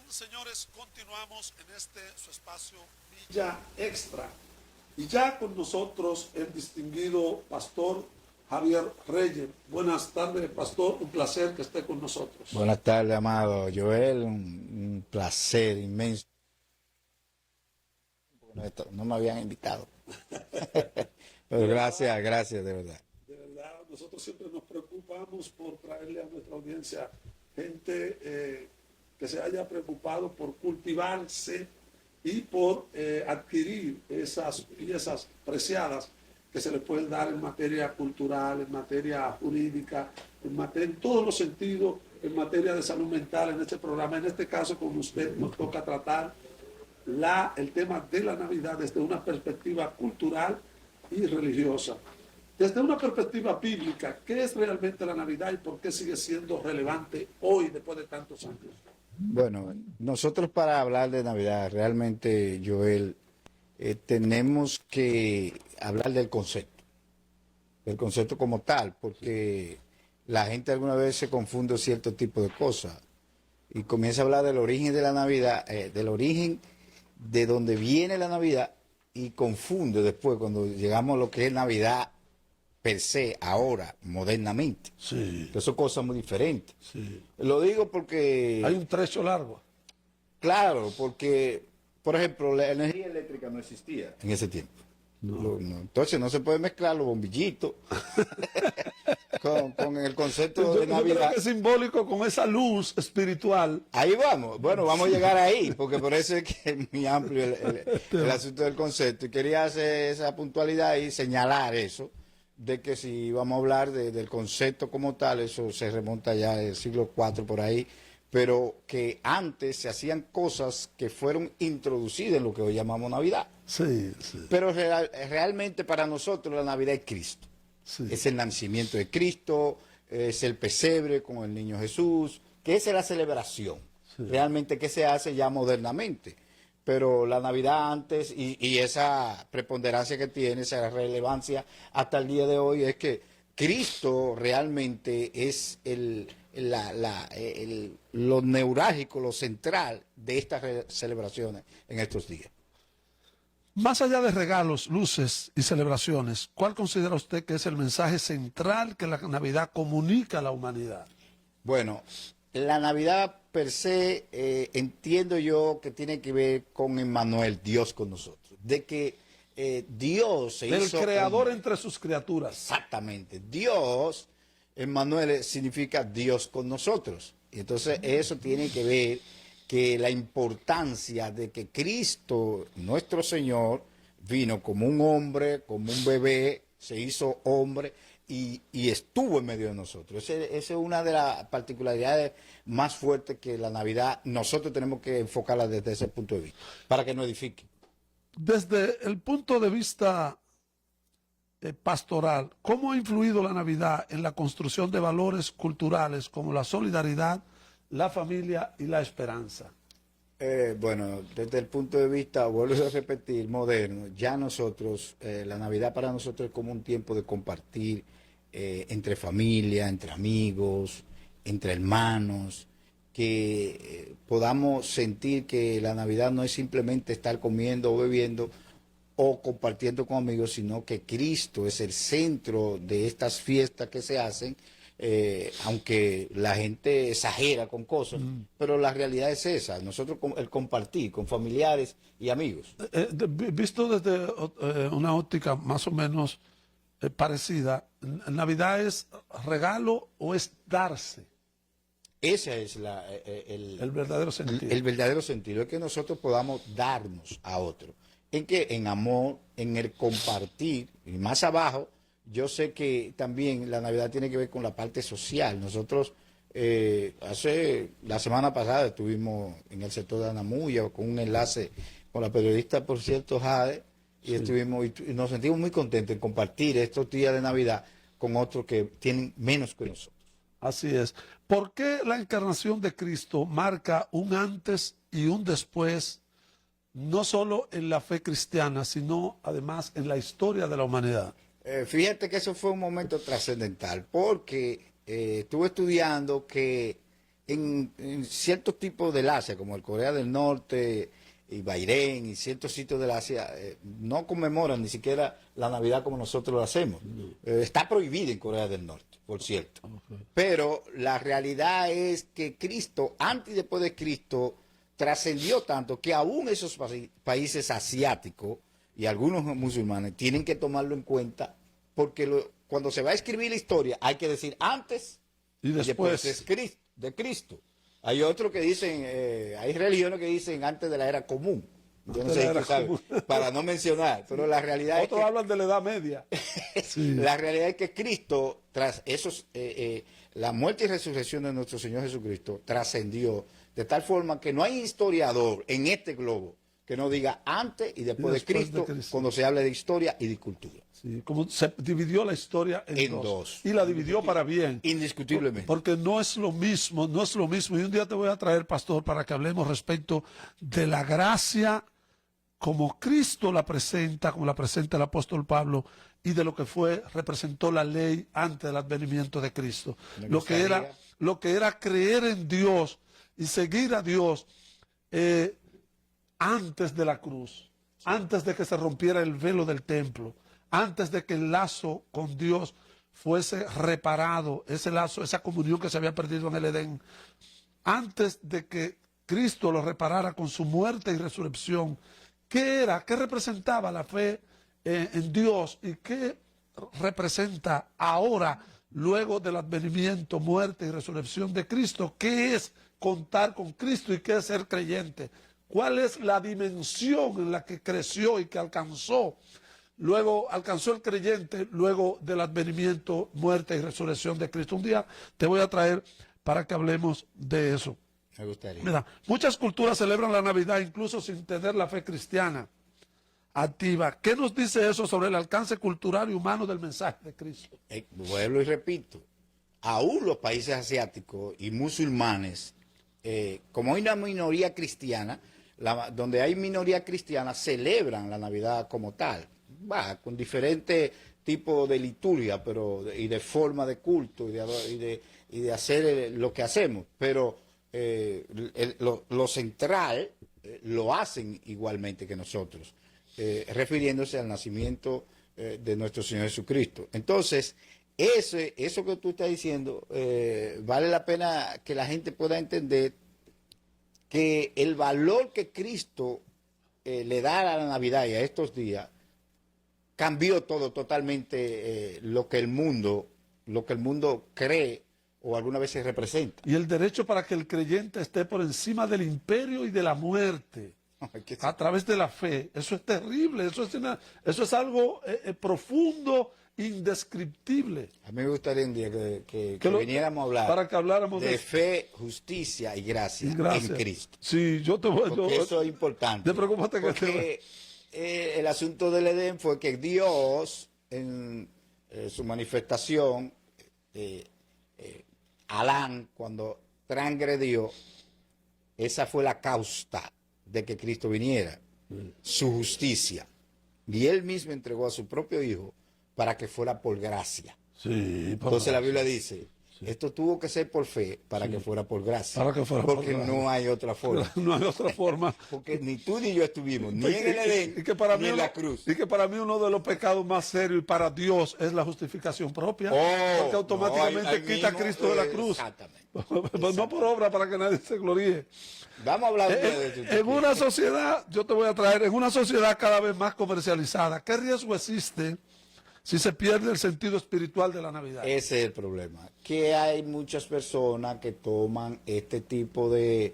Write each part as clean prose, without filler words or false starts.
Bien, señores, continuamos en su espacio Villa Extra. Y ya con nosotros el distinguido pastor Javier Reyes. Buenas tardes, pastor. Un placer que esté con nosotros. Buenas tardes, amado Joel. Un placer inmenso. No me habían invitado. Pero gracias, de verdad. De verdad, nosotros siempre nos preocupamos por traerle a nuestra audiencia gente que se haya preocupado por cultivarse y por adquirir esas piezas preciadas que se les pueden dar en materia cultural, en materia jurídica, en todos los sentidos, en materia de salud mental en este programa. En este caso, con usted nos toca tratar el tema de la Navidad desde una perspectiva cultural y religiosa. Desde una perspectiva bíblica, ¿qué es realmente la Navidad y por qué sigue siendo relevante hoy después de tantos años? Bueno, nosotros para hablar de Navidad, realmente, Joel, tenemos que hablar del concepto como tal, porque la gente alguna vez se confunde cierto tipo de cosas y comienza a hablar del origen de la Navidad, del origen de donde viene la Navidad, y confunde después cuando llegamos a lo que es Navidad per se, ahora, modernamente. Sí. Que son cosas muy diferentes. Sí. Lo digo porque... Hay un trecho largo. Claro, porque, por ejemplo, la energía eléctrica no existía en ese tiempo. No. Entonces no se puede mezclar los bombillitos con el concepto de Navidad. Yo creo que es simbólico con esa luz espiritual. Ahí vamos. Bueno, vamos a llegar ahí, porque por eso es que es muy amplio el asunto del concepto. Y quería hacer esa puntualidad y señalar eso, de que si vamos a hablar del concepto como tal, eso se remonta ya al siglo IV por ahí, pero que antes se hacían cosas que fueron introducidas en lo que hoy llamamos Navidad. Sí, sí. Pero realmente para nosotros la Navidad es Cristo. Sí. Es el nacimiento de Cristo, es el pesebre con el niño Jesús, que esa es la celebración. Sí. Realmente que se hace ya modernamente. Pero la Navidad antes, y esa preponderancia que tiene, esa relevancia hasta el día de hoy, es que Cristo realmente es lo neurálgico, lo central de estas celebraciones en estos días. Más allá de regalos, luces y celebraciones, ¿cuál considera usted que es el mensaje central que la Navidad comunica a la humanidad? Bueno, la Navidad per se entiendo yo que tiene que ver con Emmanuel, Dios con nosotros, de que Dios se hizo... El creador entre sus criaturas. Exactamente. Dios, Emmanuel, significa Dios con nosotros. Y entonces eso tiene que ver que la importancia de que Cristo, nuestro Señor, vino como un hombre, como un bebé, se hizo hombre y estuvo en medio de nosotros. Esa es una de las particularidades más fuertes que la Navidad nosotros tenemos que enfocarla desde ese punto de vista, para que nos edifique. Desde el punto de vista pastoral, ¿cómo ha influido la Navidad en la construcción de valores culturales como la solidaridad, la familia y la esperanza? Bueno, desde el punto de vista, vuelvo a repetir, moderno, ya nosotros, la Navidad para nosotros es como un tiempo de compartir entre familia, entre amigos, entre hermanos, que podamos sentir que la Navidad no es simplemente estar comiendo o bebiendo o compartiendo con amigos, sino que Cristo es el centro de estas fiestas que se hacen, aunque la gente exagera con cosas, pero la realidad es esa, nosotros el compartir con familiares y amigos. Visto desde una óptica más o menos parecida, ¿Navidad es regalo o es darse? Ese es el verdadero sentido. El verdadero sentido es que nosotros podamos darnos a otro. ¿En qué? En amor, en el compartir. Y más abajo, yo sé que también la Navidad tiene que ver con la parte social. Nosotros, la semana pasada estuvimos en el sector de Anamuya con un enlace con la periodista, por cierto, Jade, y estuvimos y nos sentimos muy contentos en compartir estos días de Navidad con otros que tienen menos que nosotros. Así es. ¿Por qué la encarnación de Cristo marca un antes y un después, no solo en la fe cristiana, sino además en la historia de la humanidad? Fíjate que eso fue un momento trascendental, porque estuve estudiando que en ciertos tipos del Asia, como el Corea del Norte y Bahrein y ciertos sitios del Asia, no conmemoran ni siquiera la Navidad como nosotros lo hacemos. Está prohibida en Corea del Norte, por cierto. Pero la realidad es que Cristo, antes y después de Cristo, trascendió tanto que aún esos países asiáticos y algunos musulmanes tienen que tomarlo en cuenta, porque cuando se va a escribir la historia hay que decir antes Y después. de Cristo. Hay otros que dicen, hay religiones que dicen antes de la era común. Yo no sé si tú sabes, para no mencionar, pero la realidad Otros es que hablan de la Edad Media. Sí. la realidad es que Cristo, tras esos, la muerte y resurrección de nuestro Señor Jesucristo, trascendió de tal forma que no hay historiador en este globo que no diga antes y después de Cristo cuando se hable de historia y de cultura. Sí, como se dividió la historia en dos. Y la dividió para bien. Indiscutiblemente. Porque no es lo mismo, no es lo mismo. Y un día te voy a traer, pastor, para que hablemos respecto de la gracia como Cristo la presenta, como la presenta el apóstol Pablo, y de lo que representó la ley antes del advenimiento de Cristo. Lo que era creer en Dios y seguir a Dios antes de la cruz, antes de que se rompiera el velo del templo, antes de que el lazo con Dios fuese reparado, ese lazo, esa comunión que se había perdido en el Edén, antes de que Cristo lo reparara con su muerte y resurrección. ¿Qué era? ¿Qué representaba la fe en Dios? ¿Y qué representa ahora, luego del advenimiento, muerte y resurrección de Cristo? ¿Qué es contar con Cristo y qué es ser creyente? ¿Cuál es la dimensión en la que creció y que alcanzó el creyente luego del advenimiento, muerte y resurrección de Cristo? Un día te voy a traer para que hablemos de eso. Me gustaría. Mira, muchas culturas celebran la Navidad incluso sin tener la fe cristiana activa. ¿Qué nos dice eso sobre el alcance cultural y humano del mensaje de Cristo? Vuelvo y repito, aún los países asiáticos y musulmanes, como hay una minoría cristiana, donde hay minoría cristiana, celebran la Navidad como tal, con diferentes tipos de liturgia y de forma de culto y de hacer lo que hacemos, pero lo central lo hacen igualmente que nosotros, refiriéndose al nacimiento de nuestro Señor Jesucristo. Entonces, eso que tú estás diciendo, vale la pena que la gente pueda entender que el valor que Cristo le da a la Navidad y a estos días cambió todo totalmente lo que el mundo cree o alguna vez se representa. Y el derecho para que el creyente esté por encima del imperio y de la muerte a través de la fe. Eso es terrible, eso es algo profundo, indescriptible. A mí me gustaría un día que viniéramos a hablar para que habláramos de fe, justicia y gracia en Cristo. Sí, yo te voy a... Porque eso es importante. No te preocupes porque el asunto del Edén fue que Dios, en su manifestación, Adán, cuando transgredió, esa fue la causa de que Cristo viniera, su justicia. Y él mismo entregó a su propio hijo para que fuera por gracia. Sí, entonces la Biblia dice, esto tuvo que ser por fe para que fuera por gracia. Porque no hay otra forma. No hay otra forma. Porque ni tú ni yo estuvimos ni en el Edén ni en la cruz. Y que para mí uno de los pecados más serios y para Dios es la justificación propia. Porque automáticamente quita a Cristo de la cruz. Exactamente. No por obra para que nadie se gloríe. Vamos a hablar de eso. En una sociedad, yo te voy a traer, en una sociedad cada vez más comercializada, ¿qué riesgo existe si se pierde el sentido espiritual de la Navidad? Ese es el problema, que hay muchas personas que toman este tipo de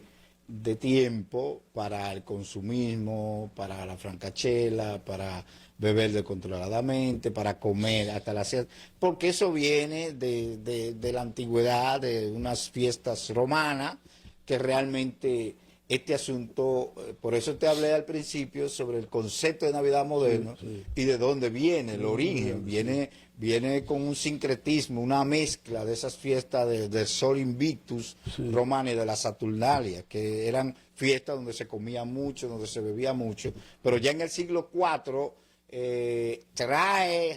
tiempo para el consumismo, para la francachela, para beber descontroladamente, para comer hasta la siesta, porque eso viene de la antigüedad, de unas fiestas romanas, que realmente este asunto, por eso te hablé al principio sobre el concepto de Navidad moderno y de dónde viene, el origen, viene con un sincretismo, una mezcla de esas fiestas del Sol Invictus romana y de la Saturnalia, que eran fiestas donde se comía mucho, donde se bebía mucho, pero ya en el siglo IV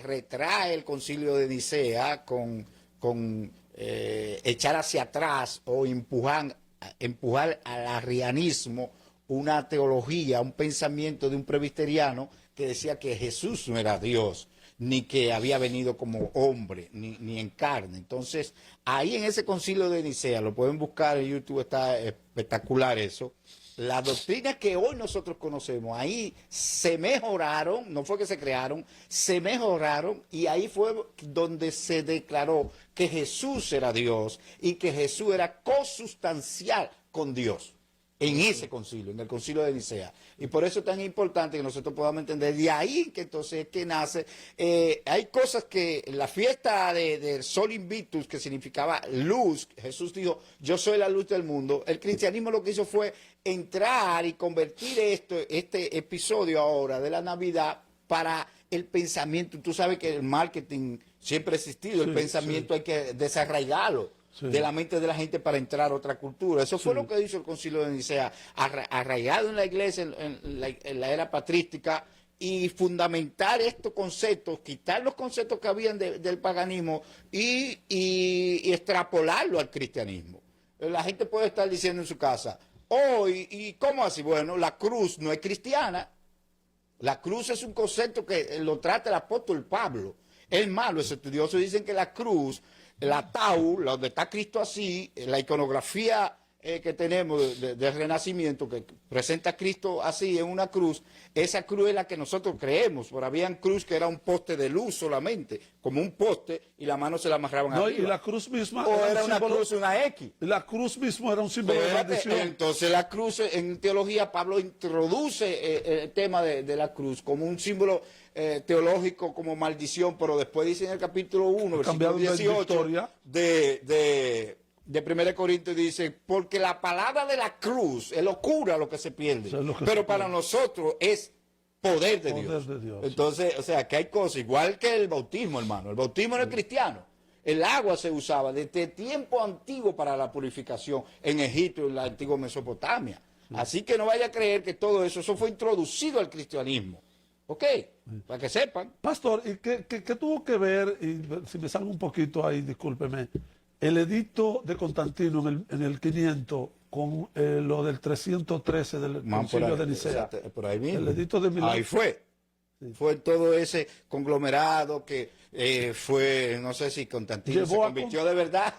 retrae el concilio de Nicea con echar hacia atrás o empujar al arrianismo una teología, un pensamiento de un presbiteriano que decía que Jesús no era Dios, ni que había venido como hombre, ni en carne. Entonces, ahí en ese concilio de Nicea, lo pueden buscar en YouTube, está espectacular eso. Las doctrinas que hoy nosotros conocemos, ahí se mejoraron, no fue que se crearon, se mejoraron, y ahí fue donde se declaró que Jesús era Dios y que Jesús era consustancial con Dios. En ese concilio, en el concilio de Nicea. Y por eso es tan importante que nosotros podamos entender. De ahí que entonces es que nace. Hay cosas que la fiesta del Sol Invictus, que significaba luz, Jesús dijo, yo soy la luz del mundo. El cristianismo lo que hizo fue entrar y convertir este episodio ahora de la Navidad para el pensamiento. Tú sabes que el marketing siempre ha existido, el pensamiento hay que desarraigarlo. Sí. De la mente de la gente para entrar a otra cultura. Eso fue lo que hizo el concilio de Nicea, arraigado en la iglesia, en la era patrística, y fundamentar estos conceptos, quitar los conceptos que habían del paganismo y extrapolarlo al cristianismo. La gente puede estar diciendo en su casa, ¿y cómo así? Bueno, la cruz no es cristiana. La cruz es un concepto que lo trata el apóstol Pablo. Es más, los estudiosos dicen que la cruz, la tau, donde está Cristo así, la iconografía que tenemos del Renacimiento, que presenta a Cristo así en una cruz, esa cruz es la que nosotros creemos. Por había cruz que era un poste de luz solamente, como un poste, y la mano se la amarraban arriba. Y la cruz misma o era una cruz, una X. La cruz mismo era un símbolo de maldición. Entonces la cruz, en teología, Pablo introduce el tema de la cruz como un símbolo teológico, como maldición, pero después dice en el capítulo 1, versículo 18 de 1 Corintios, dice, porque la palabra de la cruz es locura lo que se pierde, pero para nosotros es poder de Dios. Entonces, o sea, que hay cosas, igual que el bautismo, hermano. El bautismo no es cristiano. El agua se usaba desde tiempo antiguo para la purificación en Egipto y en la antigua Mesopotamia. Así que no vaya a creer que todo eso fue introducido al cristianismo. ¿Ok? Para que sepan. Pastor, ¿y qué tuvo que ver, y si me salgo un poquito ahí, discúlpeme, el edicto de Constantino en el 500 con lo del 313 del concilio de Nicea? Por ahí mismo. El edicto de Milán. Ahí fue. Sí. Fue todo ese conglomerado que fue, no sé si Constantino se convirtió de verdad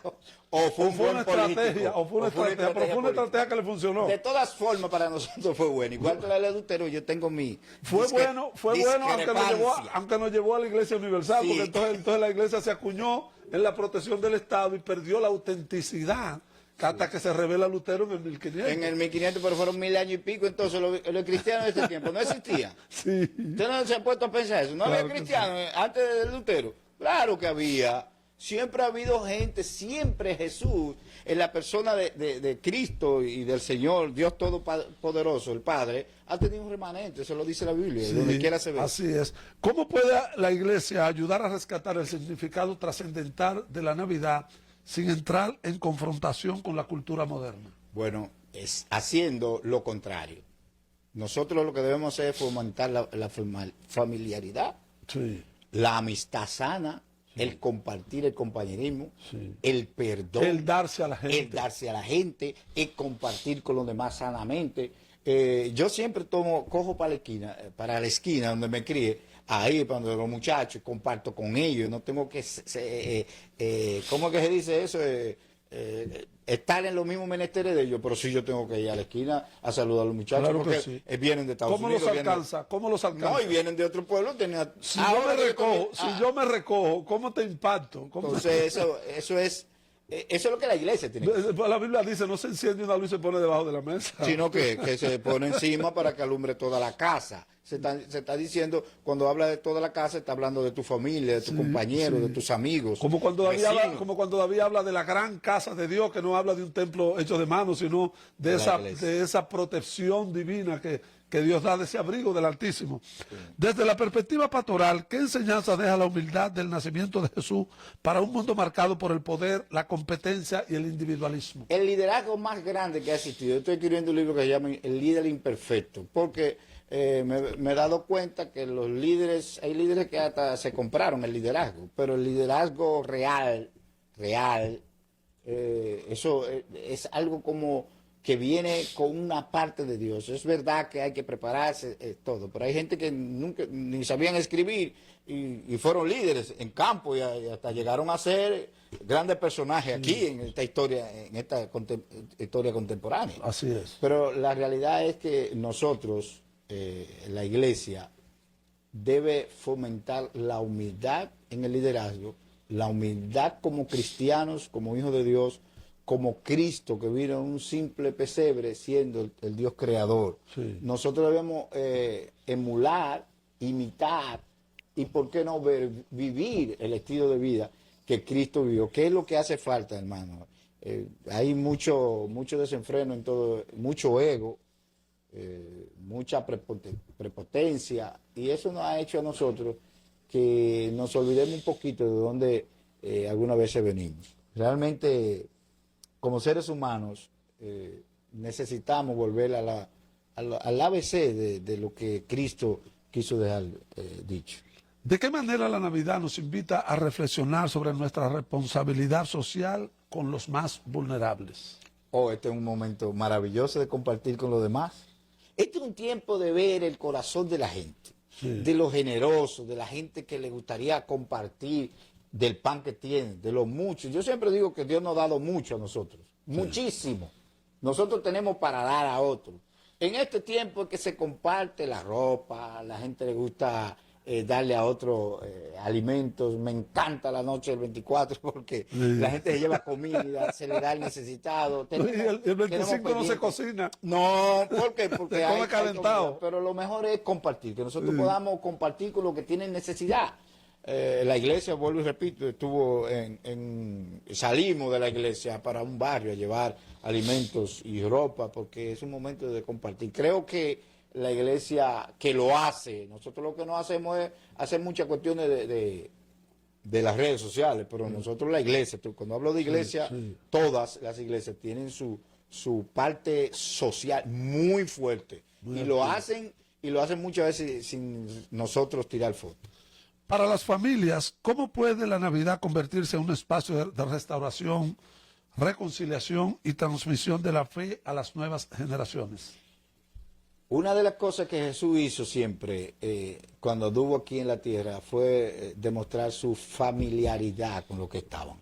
o fue una estrategia, pero fue una estrategia que le funcionó. De todas formas, para nosotros fue bueno. Igual que la ley de Lutero, yo tengo mi fue bueno, aunque nos llevó a la Iglesia Universal, sí. Porque entonces la Iglesia se acuñó en la protección del Estado y perdió la autenticidad. Hasta que se revela Lutero en el 1500. En el 1500, pero fueron 1000 años y pico, entonces los cristianos de ese tiempo no existían. Sí. ¿Usted no se ha puesto a pensar eso? ¿No había cristianos antes de Lutero? Claro que había. Siempre ha habido gente, siempre Jesús, en la persona de Cristo y del Señor, Dios Todopoderoso, el Padre, ha tenido un remanente, eso lo dice la Biblia, sí, donde quiera se ve. Así es. ¿Cómo puede la Iglesia ayudar a rescatar el significado trascendental de la Navidad sin entrar en confrontación con la cultura moderna? Bueno, es haciendo lo contrario. Nosotros lo que debemos hacer es fomentar la familiaridad, sí. La amistad sana, sí. El compartir el compañerismo, sí. El perdón, el darse a la gente, el compartir con los demás sanamente. Yo siempre cojo para la esquina donde me crié, ahí cuando los muchachos comparto con ellos, no tengo que ¿cómo es que se dice eso? Estar en los mismos menesteres de ellos, pero sí yo tengo que ir a la esquina a saludar a los muchachos, claro, porque sí. Vienen de Estados Unidos. ¿Cómo los alcanza? No, y vienen de otro pueblo. Si yo me recojo, ¿cómo te impacto? Entonces eso es lo que la iglesia tiene que hacer. La Biblia dice, no se enciende una luz y se pone debajo de la mesa. Sino que se pone encima para que alumbre toda la casa. Se está diciendo, cuando habla de toda la casa, está hablando de tu familia, de tus compañeros, de tus amigos. Como cuando David habla de la gran casa de Dios, que no habla de un templo hecho de manos, sino de esa protección divina que Dios da, de ese abrigo del Altísimo. Sí. Desde la perspectiva pastoral, ¿qué enseñanza deja la humildad del nacimiento de Jesús para un mundo marcado por el poder, la competencia y el individualismo? El liderazgo más grande que ha existido. Yo estoy escribiendo un libro que se llama El líder imperfecto, porque me he dado cuenta que los líderes, hay líderes que hasta se compraron el liderazgo, pero el liderazgo real, Eso es algo como que viene con una parte de Dios. Es verdad que hay que prepararse, todo, pero hay gente que nunca ni sabían escribir y fueron líderes en campo y hasta llegaron a ser grandes personajes aquí en esta historia contemporánea. Así es. Pero la realidad es que nosotros, la iglesia, debe fomentar la humildad en el liderazgo, la humildad como cristianos, como hijos de Dios, como Cristo que vino en un simple pesebre siendo el Dios creador. Sí. Nosotros debemos emular, imitar y, ¿por qué no vivir el estilo de vida que Cristo vivió? ¿Qué es lo que hace falta, hermano? Hay mucho desenfreno en todo, mucho ego, mucha prepotencia, y eso nos ha hecho a nosotros que nos olvidemos un poquito de donde algunas veces venimos. Realmente, como seres humanos, necesitamos volver al ABC de lo que Cristo quiso dejar dicho. ¿De qué manera la Navidad nos invita a reflexionar sobre nuestra responsabilidad social con los más vulnerables? Este es un momento maravilloso de compartir con los demás. Este es un tiempo de ver el corazón de la gente, de los generosos, de la gente que le gustaría compartir del pan que tiene, de lo mucho. Yo siempre digo que Dios nos ha dado mucho a nosotros, muchísimo. Nosotros tenemos para dar a otros. En este tiempo es que se comparte la ropa, la gente le gusta darle a otros alimentos. Me encanta la noche del 24 porque la gente se lleva comida, se le da al necesitado. El 25 no se cocina. No, ¿por qué? Porque se come calentado. Comida, pero lo mejor es compartir, que nosotros podamos compartir con los que tienen necesidad. La iglesia, vuelvo y repito, salimos de la iglesia para un barrio a llevar alimentos y ropa, porque es un momento de compartir. Creo que la iglesia que lo hace, nosotros lo que no hacemos es hacer muchas cuestiones de las redes sociales, pero nosotros la iglesia, cuando hablo de iglesia, todas las iglesias tienen su parte social muy fuerte, y lo hacen muchas veces sin nosotros tirar fotos. Para las familias, ¿cómo puede la Navidad convertirse en un espacio de restauración, reconciliación y transmisión de la fe a las nuevas generaciones? Una de las cosas que Jesús hizo siempre cuando anduvo aquí en la tierra fue demostrar su familiaridad con los que estaban,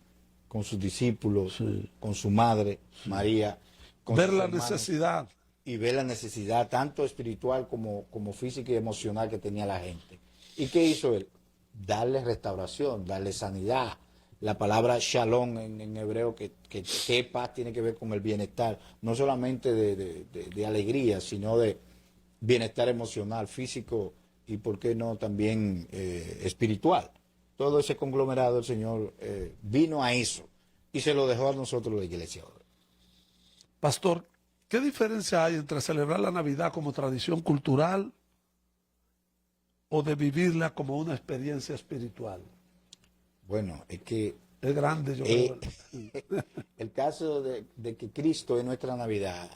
con sus discípulos, con su madre, María. Con ver la necesidad. Y ver la necesidad tanto espiritual como física y emocional que tenía la gente. ¿Y qué hizo él? Darle restauración, darle sanidad. La palabra shalom en hebreo, que paz tiene que ver con el bienestar, no solamente de alegría, sino de bienestar emocional, físico y, por qué no, también espiritual. Todo ese conglomerado el Señor vino a eso y se lo dejó a nosotros la iglesia ahora. Pastor, ¿qué diferencia hay entre celebrar la Navidad como tradición cultural o de vivirla como una experiencia espiritual? Bueno, es que es grande, yo creo. El caso de que Cristo es nuestra Navidad,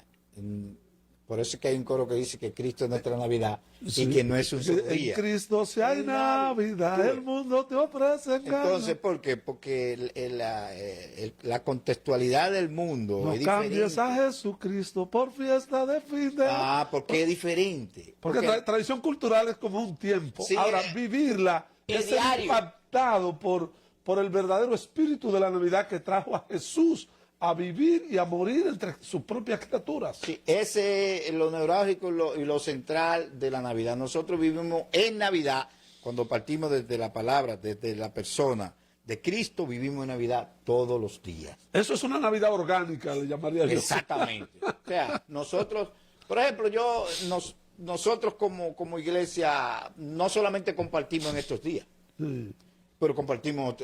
por eso es que hay un coro que dice que Cristo es nuestra Navidad y que no es un solo día. En Cristo si hay Navidad, el mundo te ofrece ganas. Entonces, ¿por qué? Porque la contextualidad del mundo no es diferente. Cambies a Jesucristo por fiesta de fin de año. Porque es diferente. Porque tradición cultural es como un tiempo. Sí, ahora, vivirla es ser impactado por el verdadero espíritu de la Navidad que trajo a Jesús a vivir y a morir entre sus propias criaturas. Sí, ese es lo neurálgico y lo central de la Navidad. Nosotros vivimos en Navidad, cuando partimos desde la palabra, desde la persona de Cristo, vivimos en Navidad todos los días. Eso es una Navidad orgánica, le llamaría yo. Exactamente. O sea, nosotros, por ejemplo, nosotros como iglesia no solamente compartimos en estos días, pero compartimos,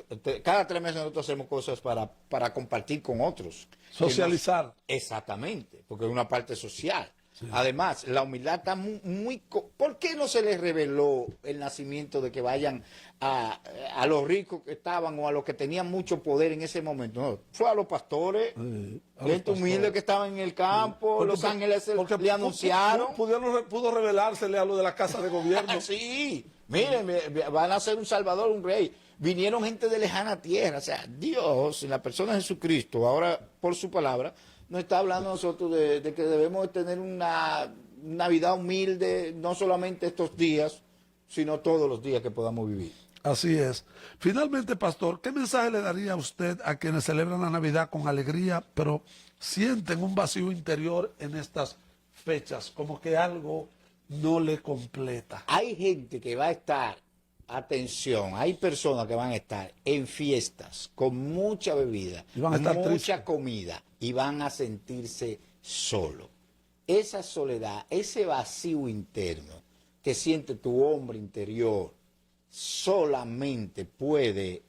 cada 3 meses nosotros hacemos cosas para compartir con otros. Socializar. Exactamente, porque es una parte social. Sí. Además, la humildad está muy... ¿Por qué no se les reveló el nacimiento de que vayan a los ricos que estaban o a los que tenían mucho poder en ese momento? No, fue a los pastores, gente humilde que estaban en el campo, los ángeles le anunciaron. Pudo revelársele a lo de la casa de gobierno. Sí, miren, van a ser un salvador, un rey. vinieron gente de lejana tierra. O sea, Dios, en la persona de Jesucristo, ahora por su palabra, nos está hablando a nosotros de que debemos tener una Navidad humilde, no solamente estos días, sino todos los días que podamos vivir. Así es. Finalmente, pastor, ¿qué mensaje le daría a usted a quienes celebran la Navidad con alegría, pero sienten un vacío interior en estas fechas, como que algo no le completa? Hay gente que va a estar, atención, hay personas que van a estar en fiestas con mucha bebida, Y van a estar mucha tristes. comida y van a sentirse solos. Esa soledad, ese vacío interno que siente tu hombre interior, solamente puede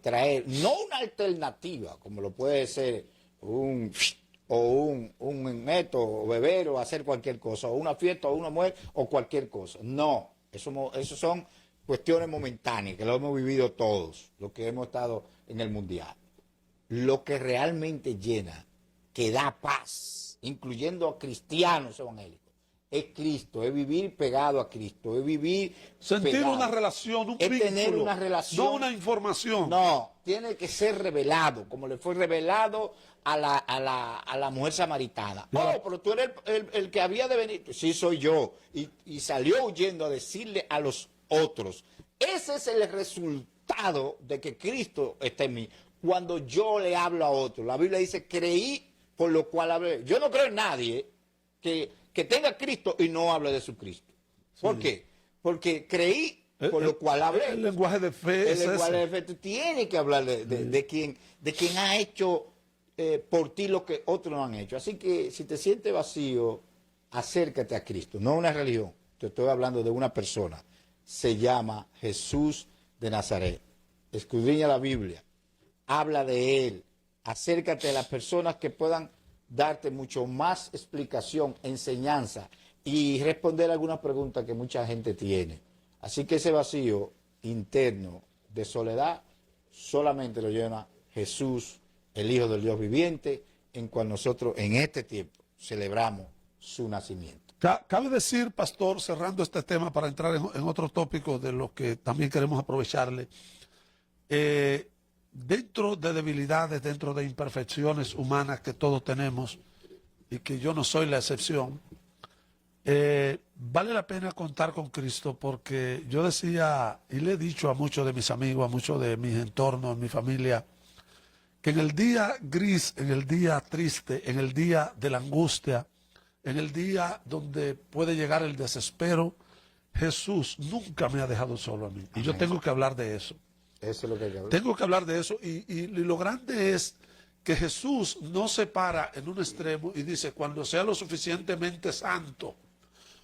traer, no una alternativa, como lo puede ser un neto o beber o hacer cualquier cosa, o una fiesta o una mujer o cualquier cosa. No, eso son cuestiones momentáneas que lo hemos vivido todos, los que hemos estado en el mundial. Lo que realmente llena, que da paz, incluyendo a cristianos evangélicos, es Cristo, es vivir pegado a Cristo, es vivir Sentir pegado. una relación, un Es vínculo, tener una relación. no una información. No, tiene que ser revelado, como le fue revelado a la mujer samaritana. Claro. Oh, pero tú eres el que había de venir. Sí, soy yo. Y salió huyendo a decirle a los otros. Ese es el resultado de que Cristo está en mí. Cuando yo le hablo a otro. La Biblia dice, creí por lo cual hablé. Yo no creo en nadie que tenga Cristo y no hable de su Cristo. ¿Por qué? Porque creí por lo cual hablé. El lenguaje de fe El es lenguaje ese. de fe. Tú tienes que hablar de quien ha hecho por ti lo que otros no han hecho. Así que si te sientes vacío, acércate a Cristo. No a una religión. Te estoy hablando de una persona. Se llama Jesús de Nazaret. Escudriña la Biblia. Habla de Él. Acércate a las personas que puedan darte mucho más explicación, enseñanza y responder algunas preguntas que mucha gente tiene. Así que ese vacío interno de soledad solamente lo llena Jesús, el Hijo del Dios viviente, en cual nosotros en este tiempo celebramos su nacimiento. Cabe decir, pastor, cerrando este tema para entrar en otro tópico de lo que también queremos aprovecharle, dentro de debilidades, dentro de imperfecciones humanas que todos tenemos y que yo no soy la excepción, vale la pena contar con Cristo, porque yo decía y le he dicho a muchos de mis amigos, a muchos de mis entornos, en mi familia, que en el día gris, en el día triste, en el día de la angustia, en el día donde puede llegar el desespero, Jesús nunca me ha dejado solo a mí. Y yo tengo que hablar de eso. Eso es lo que hay que hablar. Tengo que hablar de eso. Y lo grande es que Jesús no se para en un extremo y dice, cuando sea lo suficientemente santo,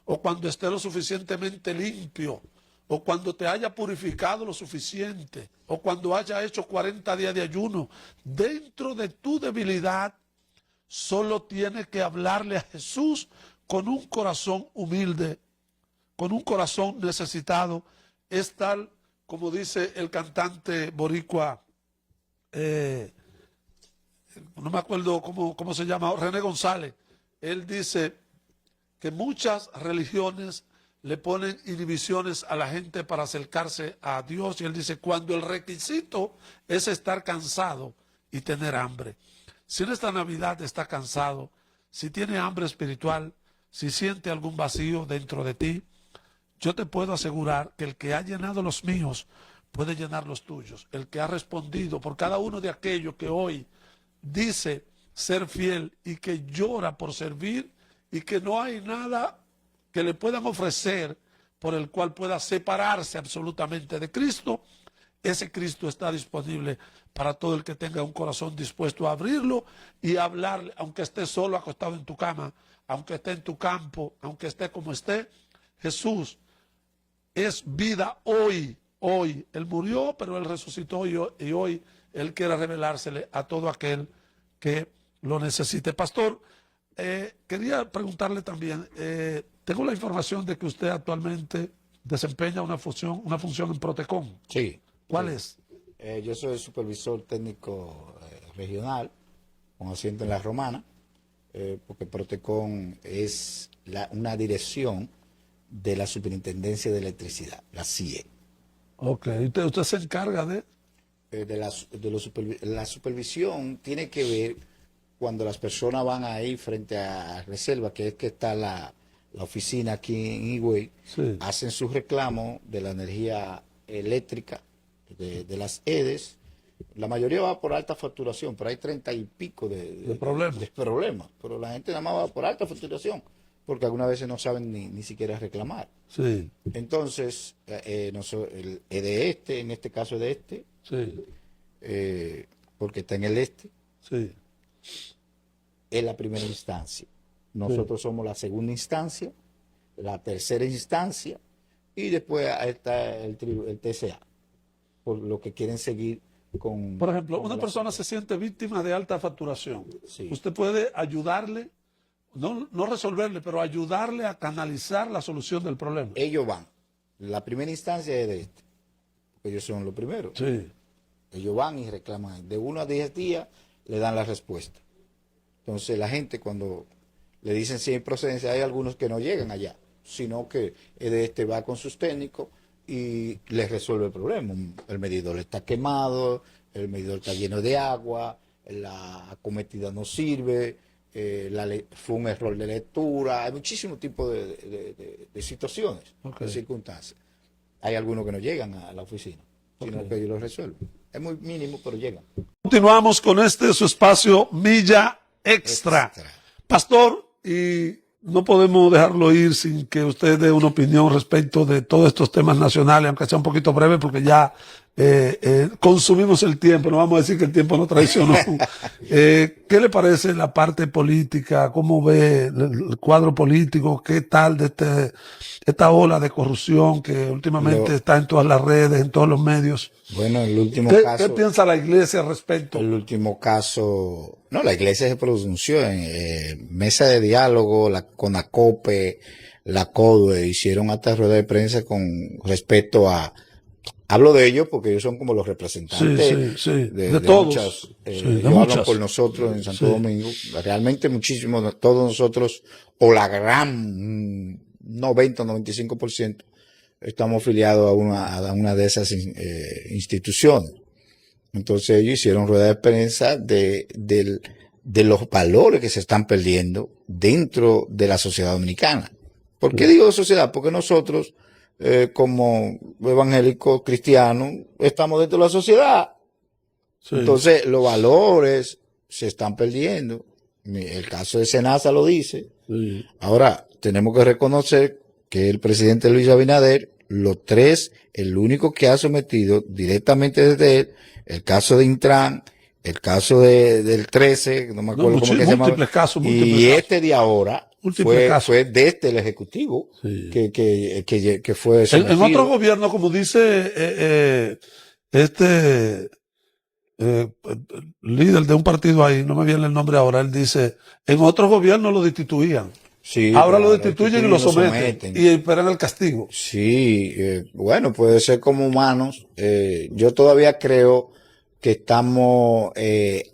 o cuando esté lo suficientemente limpio, o cuando te haya purificado lo suficiente, o cuando haya hecho 40 días de ayuno, dentro de tu debilidad, solo tienes que hablarle a Jesús con un corazón humilde, con un corazón necesitado. Es tal como dice el cantante boricua, no me acuerdo cómo se llama, René González. Él dice que muchas religiones le ponen inhibiciones a la gente para acercarse a Dios. Y él dice, cuando el requisito es estar cansado y tener hambre. Si en esta Navidad está cansado, si tiene hambre espiritual, si siente algún vacío dentro de ti, yo te puedo asegurar que el que ha llenado los míos puede llenar los tuyos. El que ha respondido por cada uno de aquellos que hoy dice ser fiel y que llora por servir y que no hay nada que le puedan ofrecer por el cual pueda separarse absolutamente de Cristo, ese Cristo está disponible para todo el que tenga un corazón dispuesto a abrirlo y hablarle, aunque esté solo acostado en tu cama, aunque esté en tu campo, aunque esté como esté. Jesús es vida hoy. Él murió, pero Él resucitó y hoy Él quiere revelársele a todo aquel que lo necesite. Pastor, quería preguntarle también, tengo la información de que usted actualmente desempeña una función en Protecon. Sí. ¿Cuál sí. es? Yo soy el supervisor técnico regional, con asiento en La Romana, porque Protecon es una dirección de la Superintendencia de Electricidad, la CIE. Ok, usted se encarga de... La supervisión tiene que ver cuando las personas van ahí frente a reserva, que es que está la oficina aquí en Higüey, Sí. hacen sus reclamos de la energía eléctrica de las EDES. La mayoría va por alta facturación, pero hay 30 y pico De problemas. de problemas. Pero la gente nada más va por alta facturación, porque algunas veces no saben ni siquiera reclamar. Sí, Entonces, el EDE en este caso EDE sí, porque está en el este, sí. es la primera instancia. Nosotros somos la segunda instancia, la tercera instancia, y después está el TCA, por lo que quieren seguir con... Por ejemplo, con una la- persona se siente víctima de alta facturación. Sí. Usted puede ayudarle, no resolverle, pero ayudarle a canalizar la solución del problema. Ellos van. La primera instancia es de porque ellos son los primeros. Sí, Ellos van y reclaman. De 1 a 10 días le dan la respuesta. Entonces la gente cuando le dicen si hay procedencia, hay algunos que no llegan allá, sino que va con sus técnicos y les resuelve el problema. El medidor está quemado, el medidor está lleno de agua, la acometida no sirve, fue un error de lectura, hay muchísimos tipos de situaciones, Ok. de circunstancias. Hay algunos que no llegan a la oficina, sino Ok. que ellos lo resuelven. Es muy mínimo, pero llegan. continuamos con su espacio Milla Extra. Extra. Pastor, y no podemos dejarlo ir sin que usted dé una opinión respecto de todos estos temas nacionales, aunque sea un poquito breve, porque ya consumimos el tiempo, no vamos a decir que el tiempo nos traicionó. ¿Qué le parece la parte política? ¿Cómo ve el cuadro político? ¿Qué tal de esta ola de corrupción que últimamente está en todas las redes, en todos los medios? Bueno, el último ¿Qué caso... piensa la iglesia al respecto? El último caso, no, la iglesia se pronunció en mesa de diálogo, la CONACOPE, la CODUE, hicieron hasta rueda de prensa con respecto a, hablo de ellos porque ellos son como los representantes Sí. de todos. muchas, Sí, de yo hablo muchas. por nosotros en Santo Sí. Domingo, realmente muchísimos, todos nosotros, o la gran 90-95%, estamos afiliados a una de esas instituciones. Entonces ellos hicieron rueda de prensa de los valores que se están perdiendo dentro de la sociedad dominicana. ¿Por qué digo sociedad? Porque nosotros, como evangélicos cristianos, estamos dentro de la sociedad. Sí. Entonces los valores se están perdiendo. El caso de Senasa lo dice. Sí. Ahora, tenemos que reconocer que el presidente Luis Abinader, los tres, el único que ha sometido directamente desde él, el caso de Intran, el caso del 13, no me acuerdo cómo que se llama, múltiples casos, y este de ahora Múltiples casos. fue desde el Ejecutivo Sí. que fue En sometido. otro gobierno, como dice líder de un partido ahí, no me viene el nombre ahora, él dice, en otros gobiernos lo destituían. Sí, Ahora lo claro, destituyen y lo someten. Y esperan el castigo. Sí, bueno, puede ser como humanos. Yo todavía creo que estamos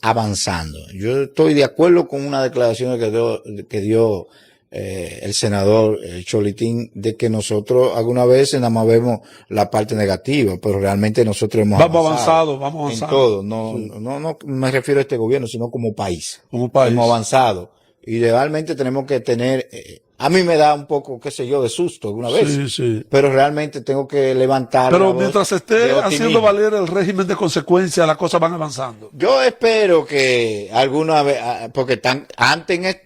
avanzando. Yo estoy de acuerdo con una declaración que dio el senador Cholitín, de que nosotros algunas veces nada más vemos la parte negativa, pero realmente nosotros hemos avanzado vamos en avanzando. todo. No, Sí. no me refiero a este gobierno, sino como país. Como país. Hemos avanzado. Y realmente tenemos que tener, a mí me da un poco, qué sé yo, de susto alguna vez. Sí, sí. Pero realmente tengo que levantar. Pero la voz mientras de esté optimismo. haciendo valer el régimen de consecuencia, las cosas van avanzando. Yo espero que alguna vez, porque antes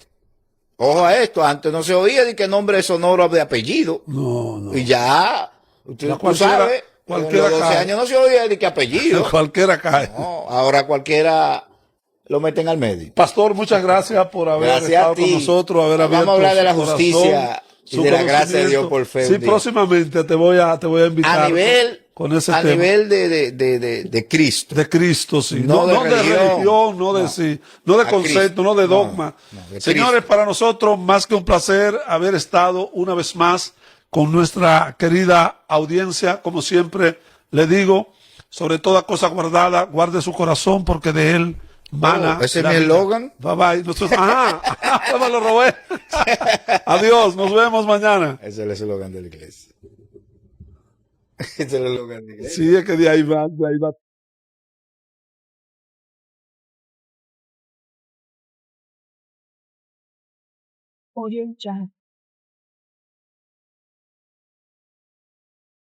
ojo a esto, antes no se oía de que nombre sonoro de apellido. No. Y ya, usted Ya tú sabes, cualquiera en los 12 cae. años no se oía de que apellido. Cualquiera cae. No, ahora cualquiera lo meten al medio. Pastor, muchas gracias por haber Gracias estado a ti. con nosotros, haber Vamos abierto a hablar de su la corazón, justicia y su de la gracia de conocimiento. Dios por fe Sí, un día. próximamente te voy a invitar con ese tema. nivel de Cristo. De Cristo, sí. No de religión, no de sí, no de A concepto, Cristo. no de No, dogma. no, de Señores, Cristo. para nosotros más que un placer haber estado una vez más con nuestra querida audiencia. Como siempre le digo, sobre toda cosa guardada, guarde su corazón porque de él mana. ¿Ese es la mi vida. eslogan? Bye bye. Me lo robé. Adiós, nos vemos mañana. Ese es el eslogan de la iglesia. Ese es el eslogan de iglesia. Sí, es que de ahí va. Audio Jack.